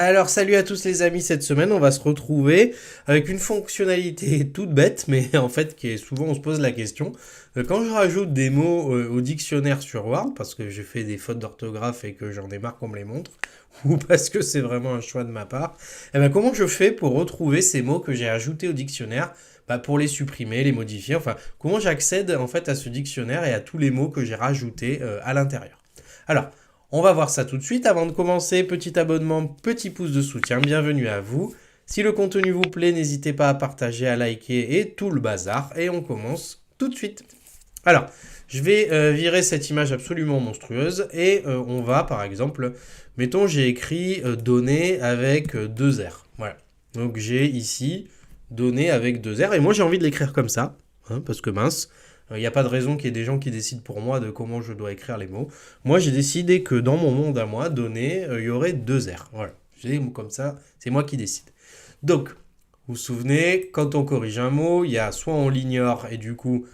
Alors salut à tous les amis, cette semaine on va se retrouver avec une fonctionnalité toute bête mais en fait qui est souvent on se pose la question. Quand je rajoute des mots au dictionnaire sur Word parce que j'ai fait des fautes d'orthographe et que j'en ai marre qu'on me les montre ou parce que c'est vraiment un choix de ma part, eh ben comment je fais pour retrouver ces mots que j'ai ajoutés au dictionnaire pour les supprimer, les modifier, enfin comment j'accède en fait à ce dictionnaire et à tous les mots que j'ai rajoutés à l'intérieur. Alors, on va voir ça tout de suite. Avant de commencer, petit abonnement, petit pouce de soutien, bienvenue à vous. Si le contenu vous plaît, n'hésitez pas à partager, à liker et tout le bazar. Et on commence tout de suite. Alors, je vais virer cette image absolument monstrueuse et on va par exemple, mettons j'ai écrit données avec deux R. Voilà. Donc j'ai ici données avec deux R et moi j'ai envie de l'écrire comme ça, hein, parce que mince. Il n'y a pas de raison qu'il y ait des gens qui décident pour moi de comment je dois écrire les mots. Moi, j'ai décidé que dans mon monde à moi, donné, il y aurait deux R. Voilà. J'ai des mots comme ça, c'est moi qui décide. Donc, vous vous souvenez, quand on corrige un mot, il y a soit on l'ignore et du coup,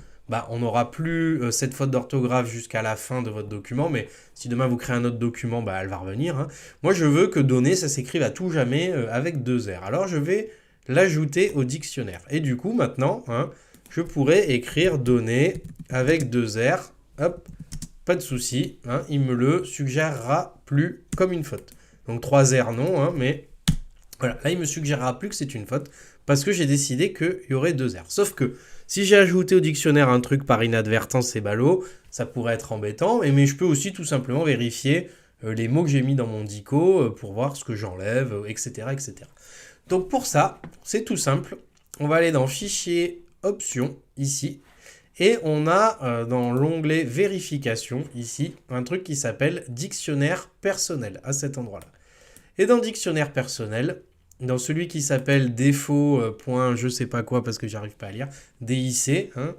on n'aura plus cette faute d'orthographe jusqu'à la fin de votre document, mais si demain vous créez un autre document, elle va revenir, hein. Moi, je veux que donné, ça s'écrive à tout jamais avec deux R. Alors, je vais l'ajouter au dictionnaire. Et du coup, maintenant, hein, je pourrais écrire données avec deux R. Hop, pas de souci, hein, il me le suggérera plus comme une faute. Donc 3 R non, hein, mais voilà, là il me suggérera plus que c'est une faute parce que j'ai décidé qu'il y aurait deux R. Sauf que si j'ai ajouté au dictionnaire un truc par inadvertance, c'est ballot, ça pourrait être embêtant, mais je peux aussi tout simplement vérifier les mots que j'ai mis dans mon dico pour voir ce que j'enlève, etc., etc. Donc pour ça, c'est tout simple. On va aller dans Fichier, Options, ici. Et on a dans l'onglet Vérification, ici, un truc qui s'appelle Dictionnaire personnel, à cet endroit-là. Et dans Dictionnaire personnel, dans celui qui s'appelle défaut, je sais pas quoi, parce que j'arrive pas à lire, DIC, hein,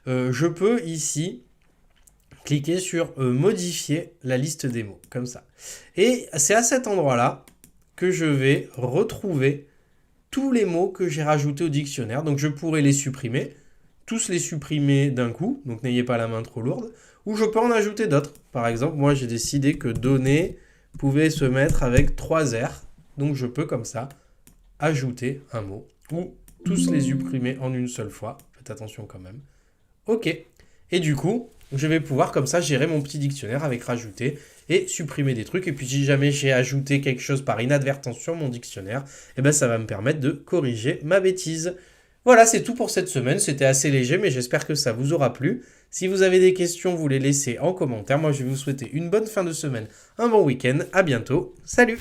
je peux ici cliquer sur modifier la liste des mots, comme ça. Et c'est à cet endroit-là que je vais retrouver tous les mots que j'ai rajoutés au dictionnaire. Donc je pourrais les supprimer, tous les supprimer d'un coup, donc n'ayez pas la main trop lourde, ou je peux en ajouter d'autres. Par exemple, moi j'ai décidé que données pouvait se mettre avec 3 R, donc je peux comme ça ajouter un mot, ou tous les supprimer en une seule fois. Faites attention quand même. Ok. Et du coup, je vais pouvoir comme ça gérer mon petit dictionnaire avec rajouter et supprimer des trucs. Et puis si jamais j'ai ajouté quelque chose par inadvertance sur mon dictionnaire, ça va me permettre de corriger ma bêtise. Voilà, c'est tout pour cette semaine. C'était assez léger, mais j'espère que ça vous aura plu. Si vous avez des questions, vous les laissez en commentaire. Moi, je vais vous souhaiter une bonne fin de semaine, un bon week-end. À bientôt. Salut!